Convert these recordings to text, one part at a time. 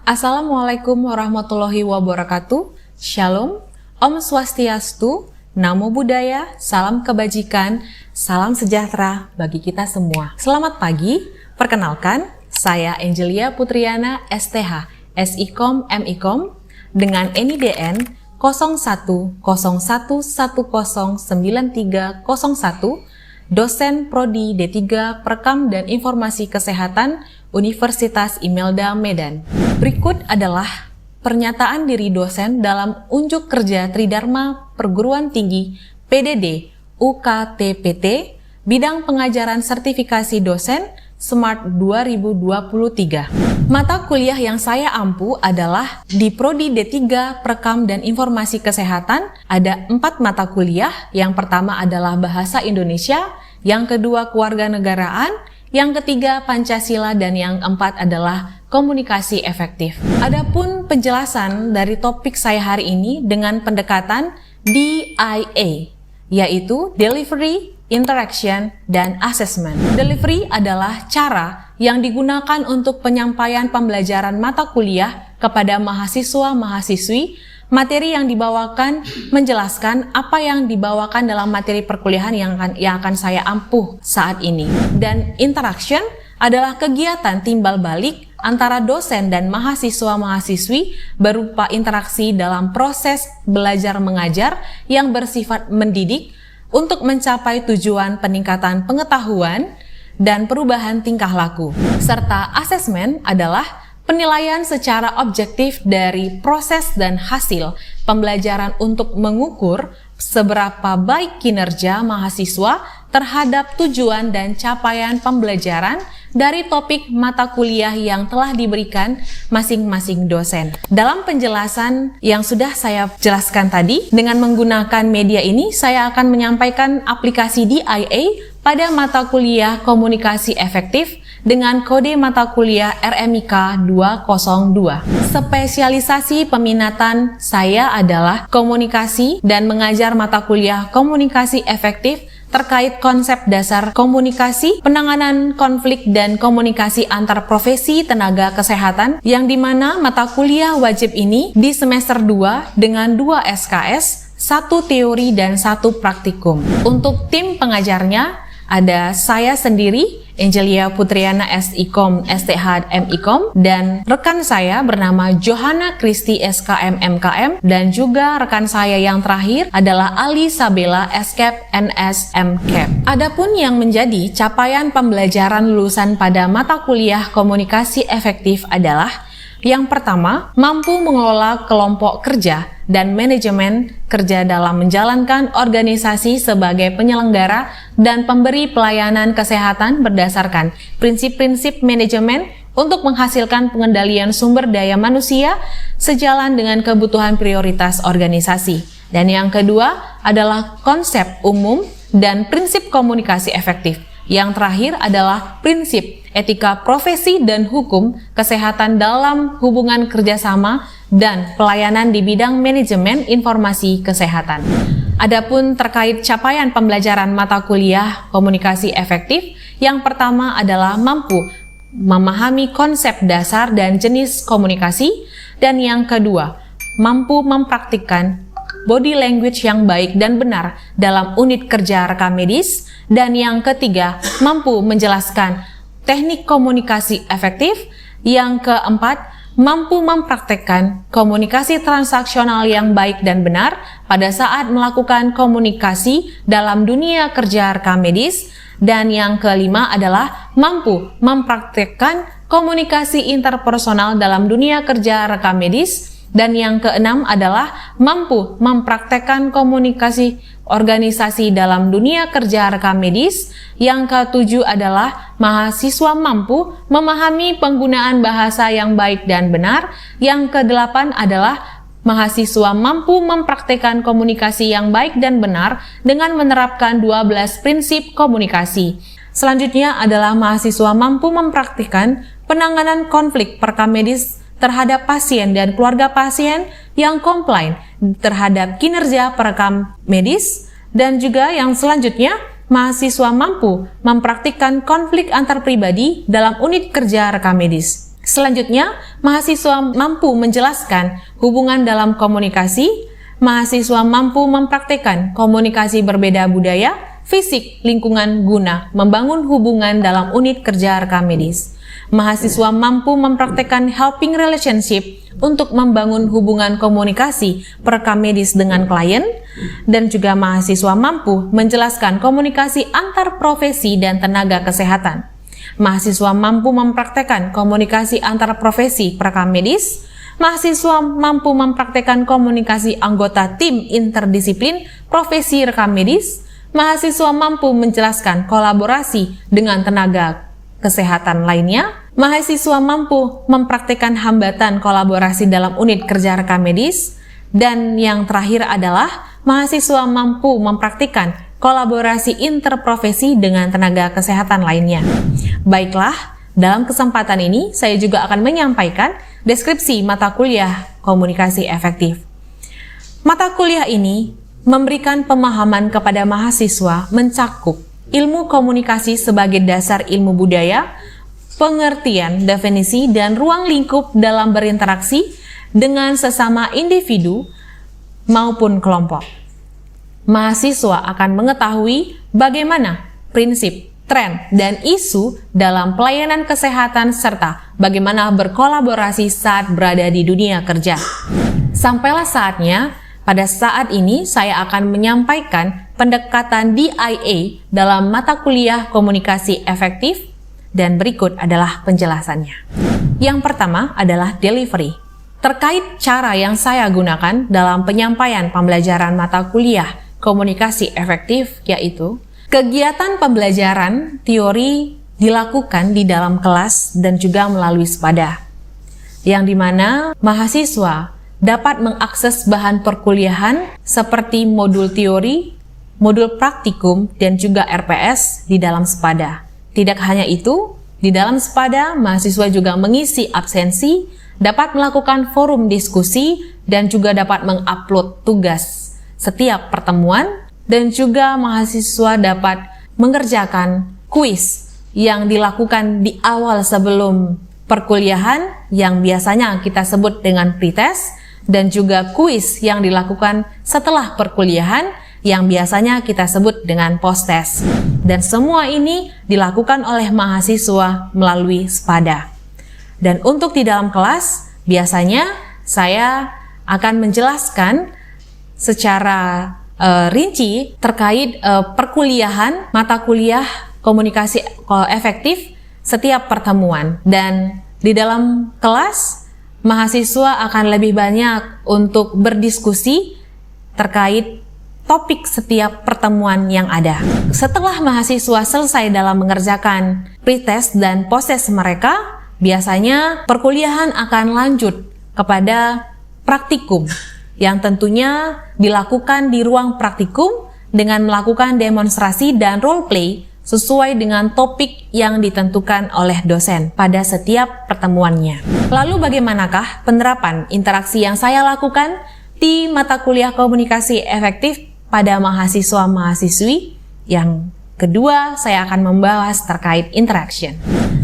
Assalamualaikum warahmatullahi wabarakatuh. Shalom, Om Swastiastu, Namo Buddhaya, salam kebajikan, salam sejahtera bagi kita semua. Selamat pagi, perkenalkan, saya Angelia Putriana, STH, SIKOM, MIKOM, dengan NIDN 0101109301, dosen Prodi D3 Perekam dan Informasi Kesehatan Universitas Imelda Medan. Berikut adalah pernyataan diri dosen dalam unjuk kerja Tridharma Perguruan Tinggi PDD UKTPT bidang pengajaran sertifikasi dosen Smart 2023. Mata kuliah yang saya ampu adalah di Prodi D3 Perekam dan Informasi Kesehatan ada 4 mata kuliah. Yang pertama adalah Bahasa Indonesia, yang kedua Kewarganegaraan, yang ketiga Pancasila, dan yang keempat adalah Komunikasi Efektif. Adapun penjelasan dari topik saya hari ini dengan pendekatan DIA, yaitu Delivery, Interaction, dan Assessment. Delivery adalah cara yang digunakan untuk penyampaian pembelajaran mata kuliah kepada mahasiswa-mahasiswi. Materi yang dibawakan menjelaskan apa yang dibawakan dalam materi perkuliahan yang akan saya ampuh saat ini. Dan interaction adalah kegiatan timbal balik antara dosen dan mahasiswa-mahasiswi berupa interaksi dalam proses belajar mengajar yang bersifat mendidik untuk mencapai tujuan peningkatan pengetahuan dan perubahan tingkah laku. Serta assessment adalah penilaian secara objektif dari proses dan hasil pembelajaran untuk mengukur seberapa baik kinerja mahasiswa terhadap tujuan dan capaian pembelajaran dari topik mata kuliah yang telah diberikan masing-masing dosen. Dalam penjelasan yang sudah saya jelaskan tadi, dengan menggunakan media ini, saya akan menyampaikan aplikasi DIA pada mata kuliah Komunikasi Efektif dengan kode mata kuliah RMIK 202. Spesialisasi peminatan saya adalah komunikasi dan mengajar mata kuliah Komunikasi Efektif terkait konsep dasar komunikasi, penanganan konflik, dan komunikasi antar profesi tenaga kesehatan, yang dimana mata kuliah wajib ini di semester 2 dengan 2 SKS, 1 teori dan 1 praktikum. Untuk tim pengajarnya ada saya sendiri, Angelia Putriana SIKOM, STH, MIKOM, dan rekan saya bernama Johanna Kristi SKM, MKM, dan juga rekan saya yang terakhir adalah Ali Sabella SKAP, NS, MKAP. Adapun yang menjadi capaian pembelajaran lulusan pada mata kuliah Komunikasi Efektif adalah yang pertama, mampu mengelola kelompok kerja dan manajemen kerja dalam menjalankan organisasi sebagai penyelenggara dan pemberi pelayanan kesehatan berdasarkan prinsip-prinsip manajemen untuk menghasilkan pengendalian sumber daya manusia sejalan dengan kebutuhan prioritas organisasi. Dan yang kedua adalah konsep umum dan prinsip komunikasi efektif. Yang terakhir adalah prinsip etika profesi dan hukum kesehatan dalam hubungan kerjasama dan pelayanan di bidang manajemen informasi kesehatan. Adapun terkait capaian pembelajaran mata kuliah Komunikasi Efektif, yang pertama adalah mampu memahami konsep dasar dan jenis komunikasi, dan yang kedua, mampu mempraktikkan body language yang baik dan benar dalam unit kerja rekam medis, dan yang ketiga, mampu menjelaskan teknik komunikasi efektif. Yang keempat, mampu mempraktekkan komunikasi transaksional yang baik dan benar pada saat melakukan komunikasi dalam dunia kerja rekam medis. Dan yang kelima adalah mampu mempraktekkan komunikasi interpersonal dalam dunia kerja rekam medis. Dan yang keenam adalah mampu mempraktekkan komunikasi organisasi dalam dunia kerja rekam medis. Yang ketujuh adalah mahasiswa mampu memahami penggunaan bahasa yang baik dan benar. Yang kedelapan adalah mahasiswa mampu mempraktekkan komunikasi yang baik dan benar dengan menerapkan 12 prinsip komunikasi. Selanjutnya adalah mahasiswa mampu mempraktikkan penanganan konflik perekam medis terhadap pasien dan keluarga pasien yang komplain terhadap kinerja perekam medis. Dan juga yang selanjutnya, mahasiswa mampu mempraktikkan konflik antar pribadi dalam unit kerja rekam medis. Selanjutnya, mahasiswa mampu menjelaskan hubungan dalam komunikasi. Mahasiswa mampu mempraktikkan komunikasi berbeda budaya, fisik, lingkungan guna membangun hubungan dalam unit kerja rekam medis. Mahasiswa mampu mempraktikkan helping relationship untuk membangun hubungan komunikasi perekam medis dengan klien, dan juga mahasiswa mampu menjelaskan komunikasi antar profesi dan tenaga kesehatan. Mahasiswa mampu mempraktikkan komunikasi antar profesi perekam medis. Mahasiswa mampu mempraktikkan komunikasi anggota tim interdisiplin profesi rekam medis. Mahasiswa mampu menjelaskan kolaborasi dengan tenaga kesehatan lainnya. Mahasiswa mampu mempraktikkan hambatan kolaborasi dalam unit kerja rekam medis. Dan yang terakhir adalah mahasiswa mampu mempraktikkan kolaborasi interprofesi dengan tenaga kesehatan lainnya. Baiklah, dalam kesempatan ini saya juga akan menyampaikan deskripsi mata kuliah komunikasi efektif. Mata kuliah ini memberikan pemahaman kepada mahasiswa mencakup ilmu komunikasi sebagai dasar ilmu budaya, pengertian, definisi, dan ruang lingkup dalam berinteraksi dengan sesama individu maupun kelompok. Mahasiswa akan mengetahui bagaimana prinsip, tren, dan isu dalam pelayanan kesehatan serta bagaimana berkolaborasi saat berada di dunia kerja. Sampailah saatnya, pada saat ini saya akan menyampaikan pendekatan DIA dalam mata kuliah komunikasi efektif, dan berikut adalah penjelasannya. Yang pertama adalah delivery. Terkait cara yang saya gunakan dalam penyampaian pembelajaran mata kuliah komunikasi efektif, yaitu kegiatan pembelajaran teori dilakukan di dalam kelas dan juga melalui sepada, yang dimana mahasiswa dapat mengakses bahan perkuliahan seperti modul teori, modul praktikum, dan juga RPS di dalam sepada. Tidak hanya itu, di dalam sepada mahasiswa juga mengisi absensi, dapat melakukan forum diskusi, dan juga dapat mengupload tugas setiap pertemuan, dan juga mahasiswa dapat mengerjakan kuis yang dilakukan di awal sebelum perkuliahan yang biasanya kita sebut dengan pretest, dan juga kuis yang dilakukan setelah perkuliahan yang biasanya kita sebut dengan post-test. Dan semua ini dilakukan oleh mahasiswa melalui sepada. Dan untuk di dalam kelas, biasanya saya akan menjelaskan secara rinci terkait perkuliahan mata kuliah komunikasi efektif setiap pertemuan. Dan di dalam kelas, mahasiswa akan lebih banyak untuk berdiskusi terkait topik setiap pertemuan yang ada. Setelah mahasiswa selesai dalam mengerjakan pretest dan post-test mereka, biasanya perkuliahan akan lanjut kepada praktikum yang tentunya dilakukan di ruang praktikum dengan melakukan demonstrasi dan role play sesuai dengan topik yang ditentukan oleh dosen pada setiap pertemuannya. Lalu bagaimanakah penerapan interaksi yang saya lakukan di mata kuliah komunikasi efektif pada mahasiswa-mahasiswi? Yang kedua, saya akan membahas terkait interaction.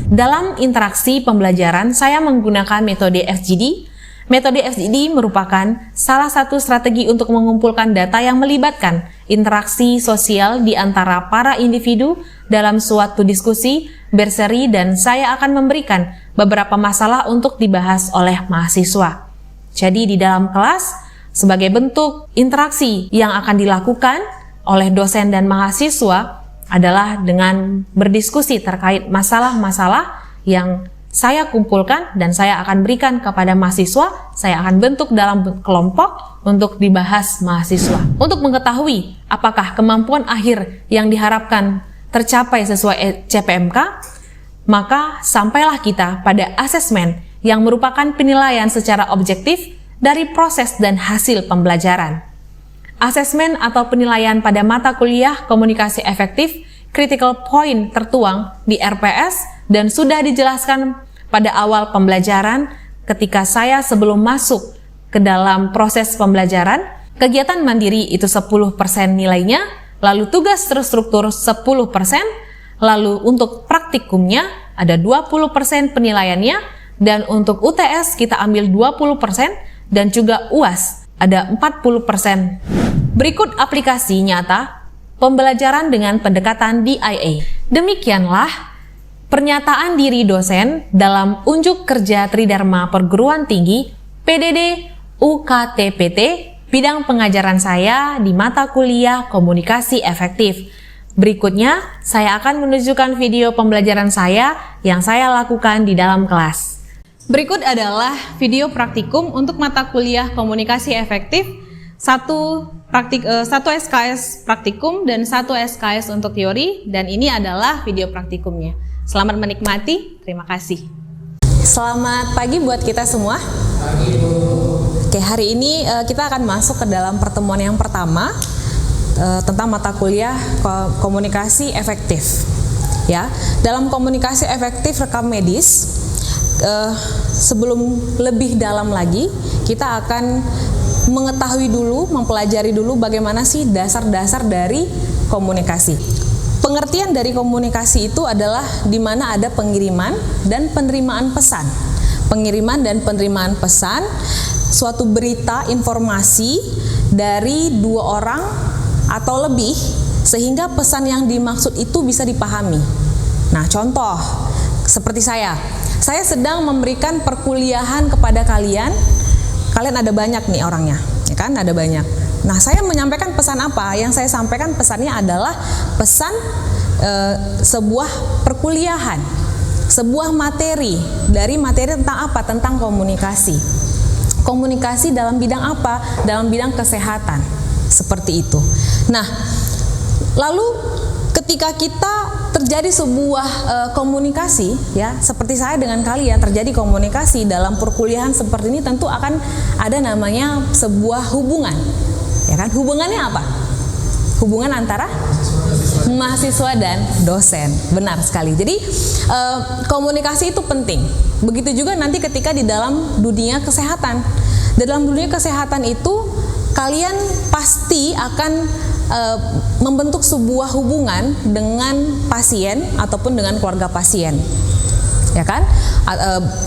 Dalam interaksi pembelajaran, saya menggunakan metode FGD. Metode FGD merupakan salah satu strategi untuk mengumpulkan data yang melibatkan interaksi sosial di antara para individu dalam suatu diskusi berseri, dan saya akan memberikan beberapa masalah untuk dibahas oleh mahasiswa. Jadi di dalam kelas, sebagai bentuk interaksi yang akan dilakukan oleh dosen dan mahasiswa adalah dengan berdiskusi terkait masalah-masalah yang saya kumpulkan dan saya akan berikan kepada mahasiswa. Saya akan bentuk dalam kelompok untuk dibahas mahasiswa. Untuk mengetahui apakah kemampuan akhir yang diharapkan tercapai sesuai CPMK, maka sampailah kita pada asesmen yang merupakan penilaian secara objektif dari proses dan hasil pembelajaran. Asesmen atau penilaian pada mata kuliah komunikasi efektif, critical point tertuang di RPS dan sudah dijelaskan pada awal pembelajaran ketika saya sebelum masuk ke dalam proses pembelajaran. Kegiatan mandiri itu 10% nilainya, lalu tugas terstruktur 10%, lalu untuk praktikumnya ada 20% penilaiannya, dan untuk UTS kita ambil 20%, dan juga UAS ada 40%. Berikut aplikasi nyata pembelajaran dengan pendekatan DIA. Demikianlah pernyataan diri dosen dalam unjuk kerja Tridharma Perguruan Tinggi PDD UKTPT bidang pengajaran saya di mata kuliah Komunikasi Efektif. Berikutnya, saya akan menunjukkan video pembelajaran saya yang saya lakukan di dalam kelas. Berikut adalah video praktikum untuk mata kuliah Komunikasi Efektif, satu SKS praktikum dan satu SKS untuk teori, dan ini adalah video praktikumnya. Selamat menikmati, terima kasih. Selamat pagi buat kita semua. Oke, hari ini kita akan masuk ke dalam pertemuan yang pertama tentang mata kuliah komunikasi efektif. Ya, dalam komunikasi efektif rekam medis, sebelum lebih dalam lagi, kita akan mengetahui dulu, mempelajari dulu bagaimana sih dasar-dasar dari komunikasi. Pengertian dari komunikasi itu adalah di mana ada pengiriman dan penerimaan pesan. Pengiriman dan penerimaan pesan, suatu berita, informasi dari dua orang atau lebih, sehingga pesan yang dimaksud itu bisa dipahami. Nah, contoh, seperti saya sedang memberikan perkuliahan kepada kalian ada banyak nih orangnya, ya kan, ada banyak. Nah, saya menyampaikan pesan apa? Yang saya sampaikan pesannya adalah pesan sebuah perkuliahan, sebuah materi tentang apa? Tentang komunikasi. Komunikasi dalam bidang apa? Dalam bidang kesehatan, seperti itu. Nah, lalu ketika kita terjadi sebuah komunikasi, ya, seperti saya dengan kalian terjadi komunikasi dalam perkuliahan seperti ini, tentu akan ada namanya sebuah hubungan. Ya kan? Hubungannya apa? Hubungan antara mahasiswa dan dosen. Benar sekali. Jadi komunikasi itu penting. Begitu juga nanti ketika di dalam dunia kesehatan. Dalam dunia kesehatan itu kalian pasti akan membentuk sebuah hubungan dengan pasien ataupun dengan keluarga pasien. Ya kan?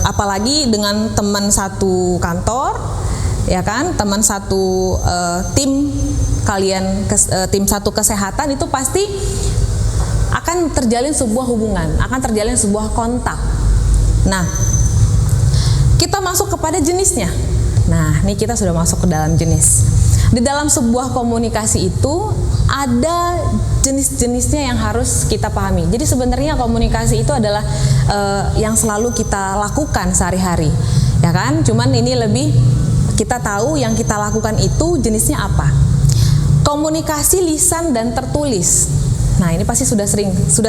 Apalagi dengan teman satu kantor, ya kan, teman satu tim kalian, tim satu kesehatan, itu pasti akan terjalin sebuah hubungan, akan terjalin sebuah kontak. Nah, kita masuk kepada jenisnya. Nah, ini kita sudah masuk ke dalam jenis. Di dalam sebuah komunikasi itu ada jenis-jenisnya yang harus kita pahami. Jadi sebenarnya komunikasi itu adalah yang selalu kita lakukan sehari-hari, ya kan? Cuman ini lebih kita tahu yang kita lakukan itu jenisnya apa. Komunikasi lisan dan tertulis. Nah, ini pasti sudah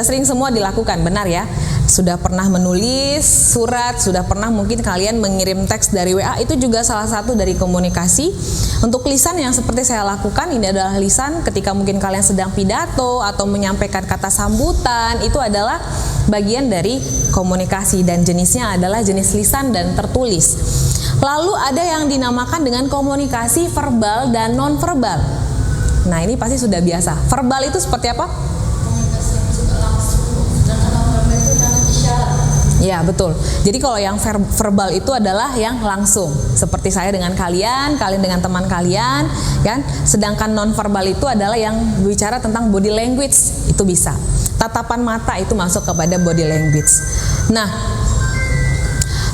sering semua dilakukan, benar ya? Sudah pernah menulis surat, sudah pernah mungkin kalian mengirim teks dari WA, itu juga salah satu dari komunikasi. Untuk lisan yang seperti saya lakukan, ini adalah lisan ketika mungkin kalian sedang pidato atau menyampaikan kata sambutan, itu adalah bagian dari komunikasi dan jenisnya adalah jenis lisan dan tertulis. Lalu ada yang dinamakan dengan komunikasi verbal dan non-verbal. Nah, ini pasti sudah biasa. Verbal itu seperti apa? Komunikasi yang sudah langsung, sedangkan non-verbal itu yang isyarat. Ya, betul. Jadi kalau yang verbal itu adalah yang langsung, seperti saya dengan kalian dengan teman kalian, kan? Sedangkan non-verbal itu adalah yang bicara tentang body language, itu bisa. Tatapan mata itu masuk kepada body language. Nah,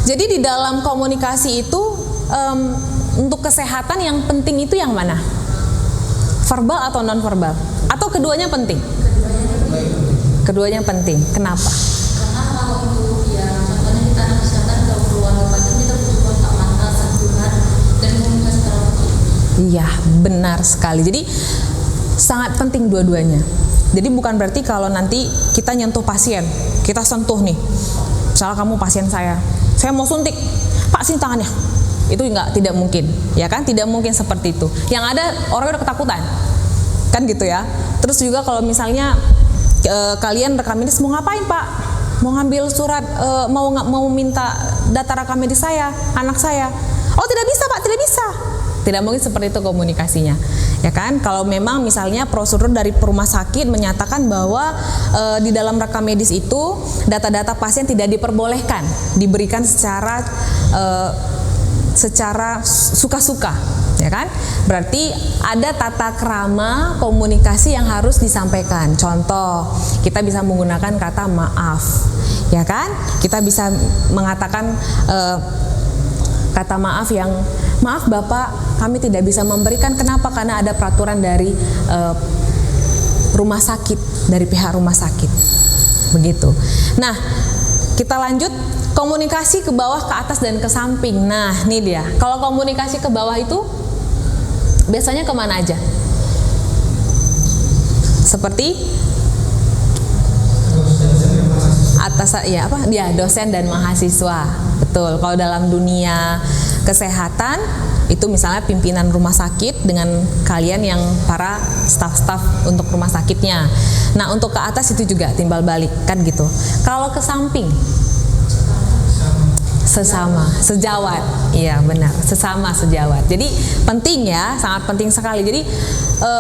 jadi di dalam komunikasi itu untuk kesehatan yang penting itu yang mana? Verbal atau non-verbal? Atau keduanya penting? Keduanya penting. Kenapa? Karena kalau itu ya contohnya kita anak kesehatan kalau keluarga pasien kita butuh kontak mata, sentuhan, dan komunikasi terapeutik. Iya, benar sekali. Jadi sangat penting dua-duanya. Jadi bukan berarti kalau nanti kita nyentuh pasien, kita sentuh nih. Misalnya kamu pasien saya mau suntik, Pak sini tangannya. Itu tidak mungkin, ya kan? Tidak mungkin seperti itu. Yang ada orang udah ketakutan, kan gitu ya. Terus juga kalau misalnya kalian rekam medis, mau ngapain Pak? Mau ngambil surat, mau minta data rekam medis saya, anak saya. Oh tidak bisa Pak, tidak bisa. Tidak mungkin seperti itu komunikasinya, ya kan? Kalau memang misalnya prosedur dari rumah sakit menyatakan bahwa di dalam rekam medis itu data-data pasien tidak diperbolehkan diberikan secara suka-suka, ya kan? Berarti ada tata krama komunikasi yang harus disampaikan. Contoh, kita bisa menggunakan kata maaf, ya kan? Kita bisa mengatakan kata maaf yang, maaf Bapak, kami tidak bisa memberikan. Kenapa? Karena ada peraturan dari rumah sakit, dari pihak rumah sakit. Begitu. Nah, kita lanjut. Komunikasi ke bawah, ke atas, dan ke samping. Nah, ini dia. Kalau komunikasi ke bawah itu biasanya kemana aja? Seperti atas, ya apa? Ya, dosen dan mahasiswa. Betul. Kalau dalam dunia kesehatan itu misalnya pimpinan rumah sakit dengan kalian yang para staf-staf untuk rumah sakitnya. Nah, untuk ke atas itu juga timbal balik kan gitu. Kalau ke samping, sesama, sejawat. Iya benar, sesama sejawat. Jadi penting ya, sangat penting sekali. Jadi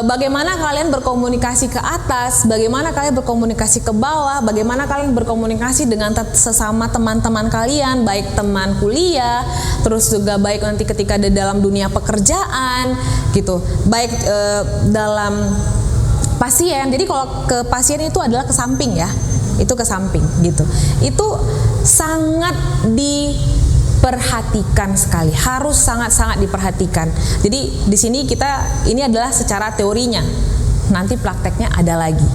bagaimana kalian berkomunikasi ke atas, bagaimana kalian berkomunikasi ke bawah, bagaimana kalian berkomunikasi dengan sesama teman-teman kalian, baik teman kuliah, terus juga baik nanti ketika di dalam dunia pekerjaan gitu, baik dalam pasien. Jadi kalau ke pasien itu adalah ke samping ya, itu ke samping gitu. Itu sangat diperhatikan sekali, harus sangat-sangat diperhatikan. Jadi di sini ini adalah secara teorinya, nanti prakteknya ada lagi,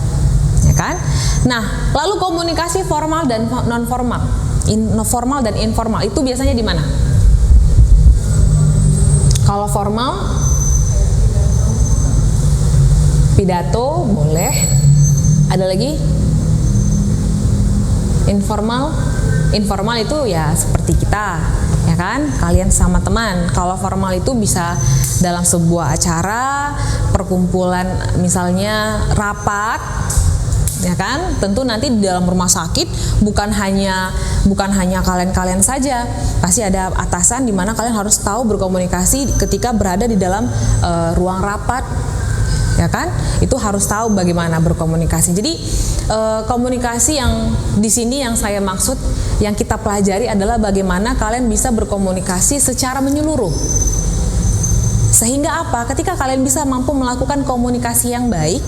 ya kan? Nah, lalu komunikasi formal dan non formal, formal dan informal itu biasanya di mana? Kalau formal, pidato boleh, ada lagi? Informal itu ya seperti kita, ya kan? Kalian sama teman. Kalau formal itu bisa dalam sebuah acara, perkumpulan, misalnya rapat, ya kan? Tentu nanti di dalam rumah sakit bukan hanya kalian saja, pasti ada atasan di mana kalian harus tahu berkomunikasi ketika berada di dalam ruang rapat, ya kan? Itu harus tahu bagaimana berkomunikasi. Jadi komunikasi yang di sini yang saya maksud, yang kita pelajari adalah bagaimana kalian bisa berkomunikasi secara menyeluruh. Sehingga apa? Ketika kalian bisa mampu melakukan komunikasi yang baik,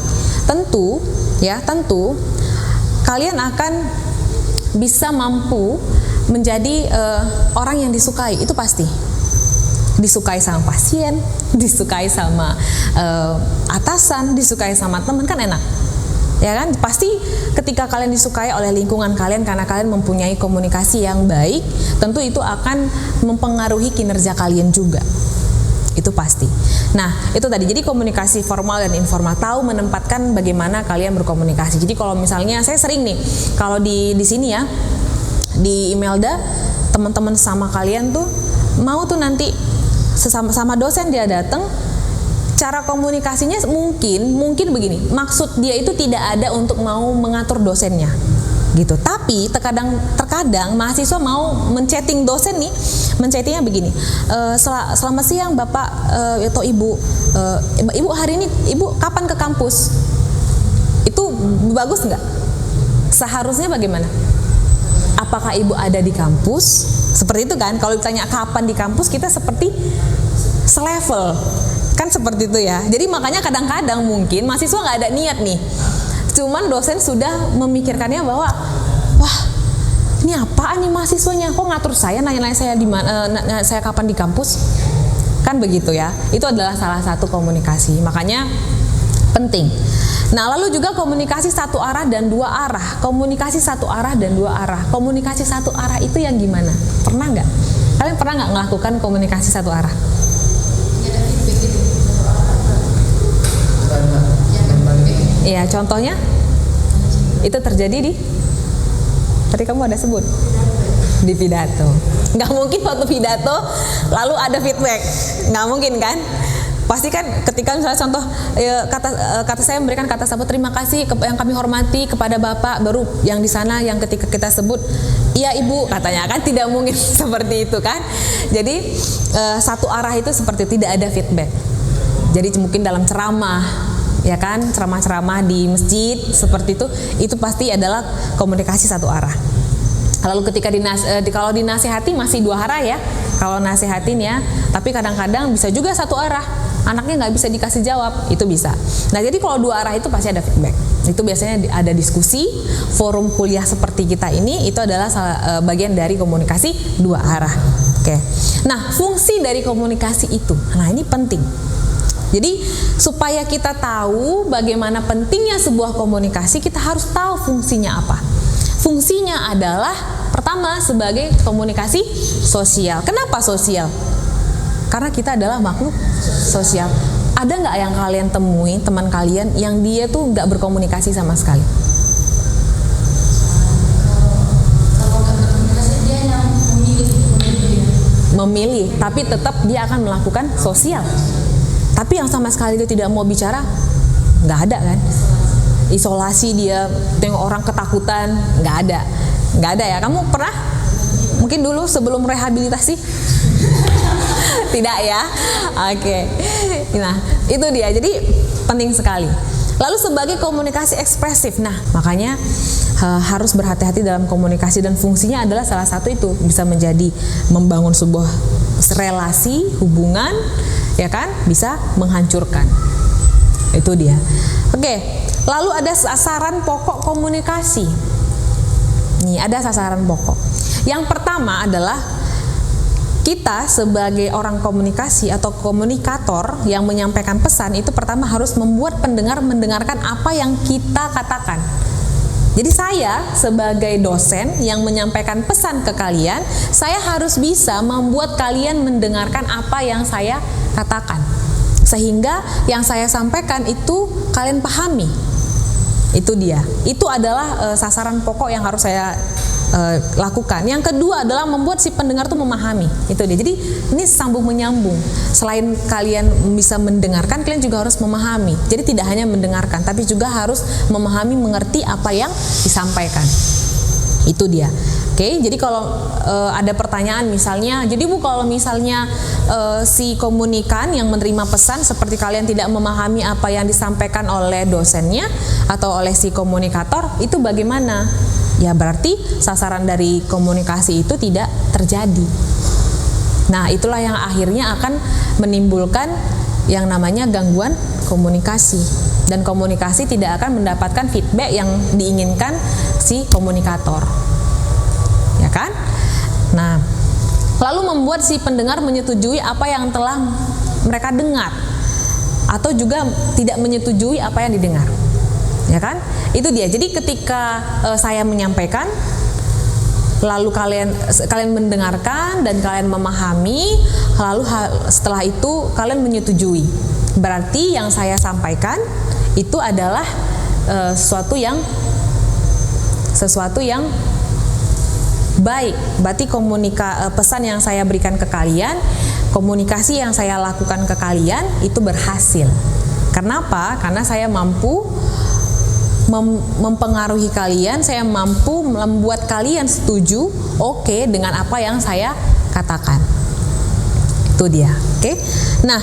tentu kalian akan bisa mampu menjadi orang yang disukai, itu pasti. Disukai sama pasien, disukai sama atasan, disukai sama teman, kan enak, ya kan? Pasti ketika kalian disukai oleh lingkungan kalian karena kalian mempunyai komunikasi yang baik, tentu itu akan mempengaruhi kinerja kalian juga, itu pasti. Nah, itu tadi. Jadi komunikasi formal dan informal, tahu menempatkan bagaimana kalian berkomunikasi. Jadi kalau misalnya saya sering nih, kalau di sini ya, di Imelda, teman-teman sama kalian tuh mau tuh nanti sama dosen dia datang, cara komunikasinya mungkin begini, maksud dia itu tidak ada untuk mau mengatur dosennya gitu, tapi terkadang mahasiswa mau men-chatting dosen nih, men-chattingnya begini, selamat siang Bapak atau Ibu, Ibu hari ini Ibu kapan ke kampus? Itu bagus nggak? Seharusnya bagaimana? Apakah Ibu ada di kampus? Seperti itu kan, kalau ditanya kapan di kampus, kita seperti selevel, kan seperti itu ya. Jadi makanya kadang-kadang mungkin mahasiswa nggak ada niat nih, cuman dosen sudah memikirkannya bahwa, wah ini apaan nih mahasiswanya, kok ngatur saya, nanya-nanya saya di mana, saya kapan di kampus, kan begitu ya. Itu adalah salah satu komunikasi, makanya penting. Nah, lalu juga komunikasi satu arah dan dua arah. Komunikasi satu arah dan dua arah. Komunikasi satu arah itu yang gimana? Pernah nggak? Kalian pernah nggak melakukan komunikasi satu arah? Iya, contohnya itu terjadi tadi kamu ada sebut di pidato. Nggak mungkin waktu pidato lalu ada feedback, nggak mungkin kan? Pasti kan ketika misalnya contoh kata saya memberikan kata sambut terima kasih yang kami hormati kepada Bapak, baru yang di sana yang ketika kita sebut iya Ibu katanya, kan tidak mungkin seperti itu kan. Jadi satu arah itu seperti tidak ada feedback. Jadi mungkin dalam ceramah, ya kan, ceramah-ceramah di masjid seperti itu pasti adalah komunikasi satu arah. Lalu ketika kalau dinasihati masih dua arah ya, kalau nasihatin ya, tapi kadang-kadang bisa juga satu arah, anaknya nggak bisa dikasih jawab, itu bisa. Nah jadi kalau dua arah itu pasti ada feedback. Itu biasanya ada diskusi, forum kuliah seperti kita ini, itu adalah bagian dari komunikasi dua arah. Oke. Nah fungsi dari komunikasi itu, nah ini penting. Jadi supaya kita tahu bagaimana pentingnya sebuah komunikasi, kita harus tahu fungsinya apa. Fungsinya adalah pertama sebagai komunikasi sosial. Kenapa sosial? Karena kita adalah makhluk sosial. Ada nggak yang kalian temui teman kalian yang dia tuh nggak berkomunikasi sama sekali? Kalau nggak berkomunikasi dia yang memilih, tapi tetap dia akan melakukan sosial. Tapi yang sama sekali dia tidak mau bicara, nggak ada kan? Isolasi, dia tengok orang ketakutan, nggak ada ya. Kamu pernah? Mungkin dulu sebelum rehabilitasi? Tidak ya? Oke. Nah itu dia, jadi penting sekali. Lalu sebagai komunikasi ekspresif, nah makanya harus berhati-hati dalam komunikasi, dan fungsinya adalah salah satu itu bisa menjadi membangun sebuah relasi, hubungan, ya kan, bisa menghancurkan. Itu dia. Oke. Lalu ada sasaran pokok komunikasi. Nih, ada sasaran pokok. Yang pertama adalah kita sebagai orang komunikasi atau komunikator yang menyampaikan pesan itu pertama harus membuat pendengar mendengarkan apa yang kita katakan. Jadi saya sebagai dosen yang menyampaikan pesan ke kalian, saya harus bisa membuat kalian mendengarkan apa yang saya katakan. Sehingga yang saya sampaikan itu kalian pahami. Itu dia. Itu adalah sasaran pokok yang harus saya lakukan. Yang kedua adalah membuat si pendengar tuh memahami. Itu dia. Jadi ini sambung menyambung. Selain kalian bisa mendengarkan, kalian juga harus memahami. Jadi tidak hanya mendengarkan, tapi juga harus memahami, mengerti apa yang disampaikan. Itu dia. Oke, jadi kalau ada pertanyaan misalnya, jadi Bu kalau misalnya si komunikan yang menerima pesan seperti kalian tidak memahami apa yang disampaikan oleh dosennya atau oleh si komunikator, itu bagaimana? Ya berarti sasaran dari komunikasi itu tidak terjadi. Nah itulah yang akhirnya akan menimbulkan yang namanya gangguan komunikasi, dan komunikasi tidak akan mendapatkan feedback yang diinginkan si komunikator, ya kan? Nah, lalu membuat si pendengar menyetujui apa yang telah mereka dengar, atau juga tidak menyetujui apa yang didengar, ya kan? Itu dia. Jadi ketika saya menyampaikan, lalu kalian mendengarkan dan kalian memahami, lalu setelah itu kalian menyetujui, berarti yang saya sampaikan itu adalah sesuatu yang baik. Berarti pesan yang saya berikan ke kalian, komunikasi yang saya lakukan ke kalian itu berhasil. Kenapa? Karena saya mampu mempengaruhi kalian, saya mampu membuat kalian setuju, oke, dengan apa yang saya katakan. Itu dia. Oke. Nah,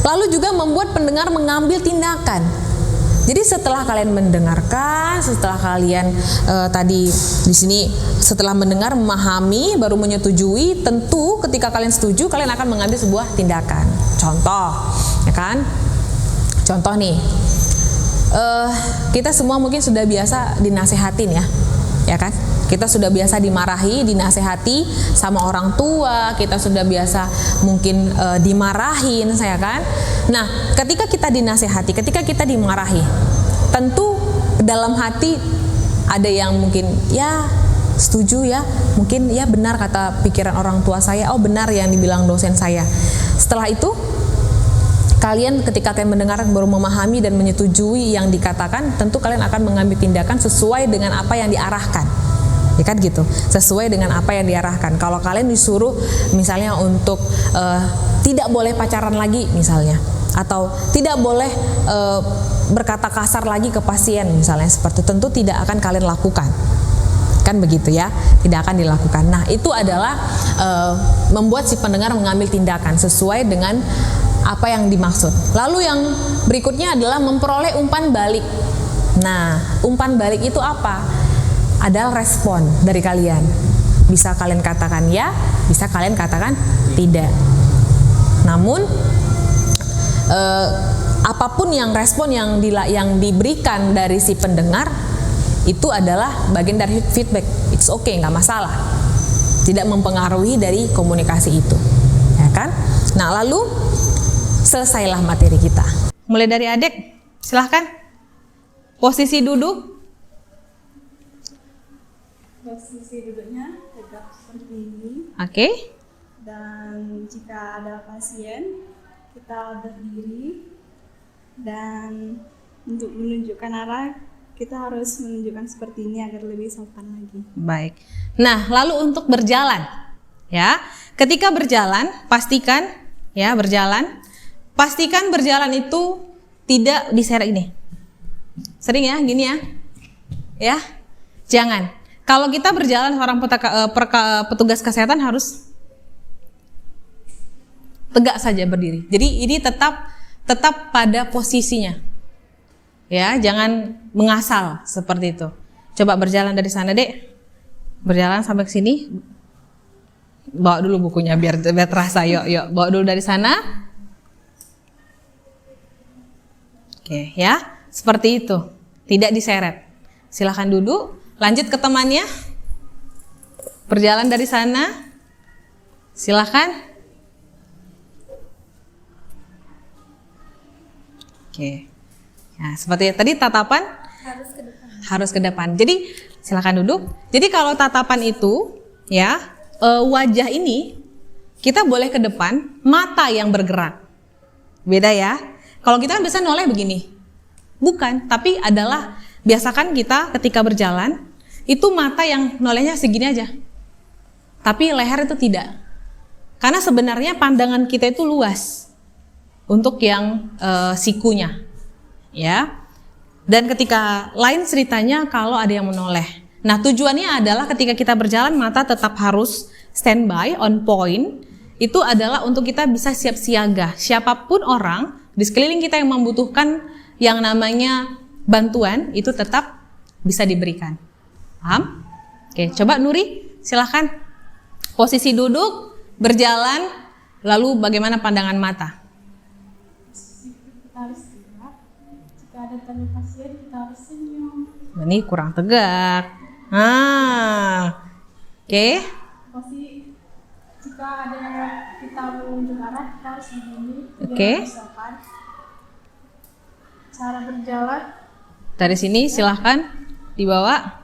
lalu juga membuat pendengar mengambil tindakan. Jadi setelah kalian mendengarkan, setelah kalian tadi di sini setelah mendengar, memahami, baru menyetujui, tentu ketika kalian setuju, kalian akan mengambil sebuah tindakan. Contoh, ya kan? Contoh nih, kita semua mungkin sudah biasa dinasehatin ya kan? Kita sudah biasa dimarahi, dinasehati sama orang tua, kita sudah biasa mungkin dimarahin, saya kan? Nah, ketika kita dinasehati, ketika kita dimarahi, tentu dalam hati ada yang mungkin ya setuju ya, mungkin ya benar kata pikiran orang tua saya, oh benar yang dibilang dosen saya. Setelah itu ketika kalian mendengar baru memahami dan menyetujui yang dikatakan, tentu kalian akan mengambil tindakan sesuai dengan apa yang diarahkan, ya kan gitu, sesuai dengan apa yang diarahkan. Kalau kalian disuruh misalnya untuk tidak boleh pacaran lagi misalnya, atau tidak boleh berkata kasar lagi ke pasien misalnya, seperti tentu tidak akan kalian lakukan, kan begitu ya, tidak akan dilakukan. Nah itu adalah membuat si pendengar mengambil tindakan sesuai dengan apa yang dimaksud. Lalu yang berikutnya adalah memperoleh umpan balik. Nah umpan balik itu apa? Adalah respon dari kalian. Bisa kalian katakan ya, bisa kalian katakan tidak. Namun apapun yang respon yang diberikan dari si pendengar itu adalah bagian dari feedback. It's okay, nggak masalah. Tidak mempengaruhi dari komunikasi itu, ya kan? Nah lalu selesailah materi kita. Mulai dari adik, silahkan. Posisi duduk. Posisi duduknya tegak seperti ini. Oke. Dan jika ada pasien, kita berdiri, dan untuk menunjukkan arah kita harus menunjukkan seperti ini agar lebih sopan lagi. Baik. Nah, lalu untuk berjalan, ya. Ketika berjalan, pastikan berjalan itu tidak diseret ini. Sering ya, gini ya. Ya. Jangan. Kalau kita berjalan, seorang petugas kesehatan harus tegak saja berdiri. Jadi ini tetap pada posisinya. Ya, jangan mengasal seperti itu. Coba berjalan dari sana, Dek. Berjalan sampai ke sini. Bawa dulu bukunya biar terasa. Yuk, bawa dulu dari sana. Oke, ya. Seperti itu. Tidak diseret. Silahkan duduk. Lanjut ke temannya. Berjalan dari sana. Silahkan. Oke. Nah, seperti tadi tatapan harus ke depan. Jadi silakan duduk. Jadi kalau tatapan itu ya, wajah ini kita boleh ke depan, mata yang bergerak. Beda ya. Kalau kita kan biasa noleh begini. Bukan, tapi adalah biasakan kita ketika berjalan itu mata yang nolehnya segini aja. Tapi leher itu tidak. Karena sebenarnya pandangan kita itu luas. Untuk yang sikunya, ya. Dan ketika lain ceritanya kalau ada yang menoleh. Nah tujuannya adalah ketika kita berjalan mata tetap harus standby, on point. Itu adalah untuk kita bisa siap siaga. Siapapun orang di sekeliling kita yang membutuhkan yang namanya bantuan itu tetap bisa diberikan. Paham? Oke, coba Nuri, silahkan. Posisi duduk, berjalan, lalu bagaimana pandangan mata? Kita harus tegak. Jika ada tanda pasien, kita harus senyum. Ini kurang tegak. Oke. Posisi jika ada kita menunjuk arah, kita harus begini. Oke. Sopan. Cara berjalan. Dari sini silahkan dibawa.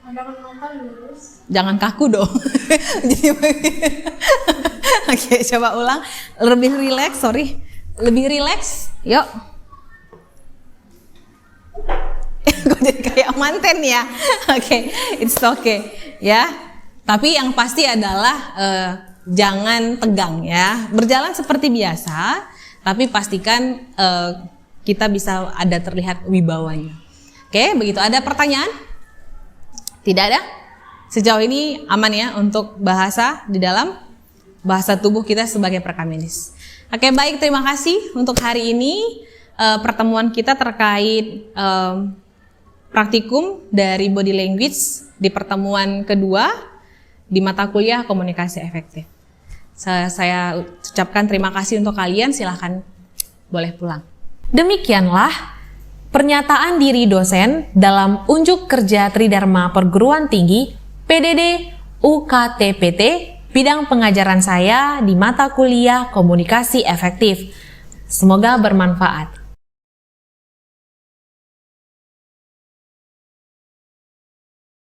Pandangan mata lurus. Jangan kaku dong. Jadi Oke, coba ulang. Lebih rileks, lebih rileks. Yuk. Kok jadi kayak manten ya? Oke, it's okay. Ya. Tapi yang pasti adalah jangan tegang ya. Berjalan seperti biasa, tapi pastikan kita bisa ada terlihat wibawanya. Oke, begitu. Ada pertanyaan? Tidak ada? Sejauh ini aman ya untuk bahasa di dalam bahasa tubuh kita sebagai perekam medis. Oke, baik, terima kasih untuk hari ini pertemuan kita terkait praktikum dari body language di pertemuan kedua di mata kuliah komunikasi efektif. Saya ucapkan terima kasih untuk kalian, silahkan boleh pulang. Demikianlah pernyataan diri dosen dalam unjuk kerja Tridharma Perguruan Tinggi PDD UKTPT bidang pengajaran saya di mata kuliah komunikasi efektif. Semoga bermanfaat.